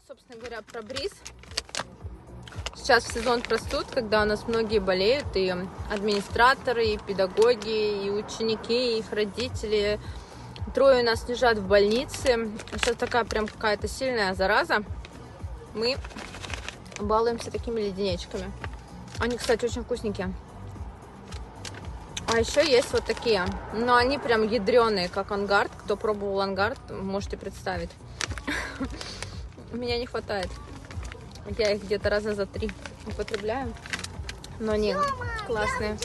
собственно говоря, про бриз. Сейчас в сезон простуд, когда у нас многие болеют, и администраторы, и педагоги, и ученики, и их родители. Трое у нас лежат в больнице. Сейчас такая прям какая-то сильная зараза. Мы балуемся такими леденечками. Они, кстати, очень вкусненькие. А еще есть вот такие. Но они прям ядреные, как ангард. Кто пробовал ангард, можете представить. Меня не хватает. Я их где-то раза за 3 употребляю. Но они классные.